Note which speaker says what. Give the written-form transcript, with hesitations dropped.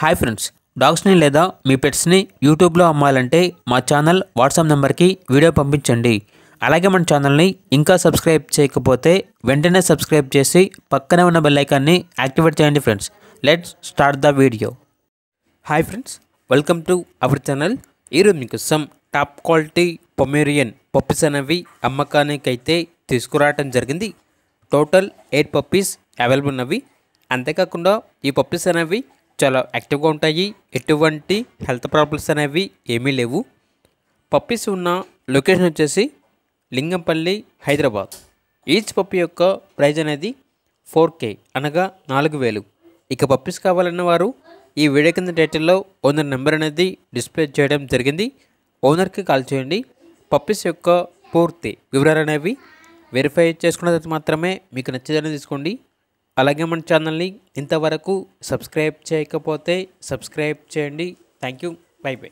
Speaker 1: Hi friends, డాగ్స్ని లేదా మీ పెట్స్ని యూట్యూబ్లో అమ్మాలంటే మా ఛానల్ వాట్సాప్ నెంబర్కి వీడియో పంపించండి. అలాగే మన ఛానల్ని ఇంకా సబ్స్క్రైబ్ చేయకపోతే వెంటనే సబ్స్క్రైబ్ చేసి పక్కనే ఉన్న బెల్ ఐకాన్ని యాక్టివేట్ చేయండి friends. Let's start the video. Hi friends, welcome to our channel. ఈరోజు మీకోసం టాప్ క్వాలిటీ పొమేరియన్ పప్పీస్ అనేవి అమ్మకానికైతే తీసుకురావటం జరిగింది. టోటల్ 8 పప్పీస్ అవైలబుల్ ఉన్నవి. అంతేకాకుండా ఈ పప్పీస్ అనేవి చాలా యాక్టివ్గా ఉంటాయి. ఎటువంటి హెల్త్ ప్రాబ్లమ్స్ అనేవి ఏమీ లేవు. పప్పీస్ ఉన్న లొకేషన్ వచ్చేసి లింగంపల్లి, హైదరాబాద్. ఈచ్ పప్పీ యొక్క ప్రైజ్ అనేది 4K అనగా 4,000. ఇక పప్పీస్ కావాలన్న వారు ఈ వీడియో కింద టైటిల్లో ఓనర్ నెంబర్ అనేది డిస్ప్లే చేయడం జరిగింది. ఓనర్కి కాల్ చేయండి. పప్పీస్ యొక్క పూర్తి వివరాలు అనేవి వెరిఫై చేసుకున్న తర్వాత మాత్రమే మీకు నచ్చేదని తీసుకోండి. అలాగే మన ఛానల్ని ఇంతవరకు సబ్స్క్రైబ్ చేయకపోతే సబ్స్క్రైబ్ చేయండి. Thank you. By by.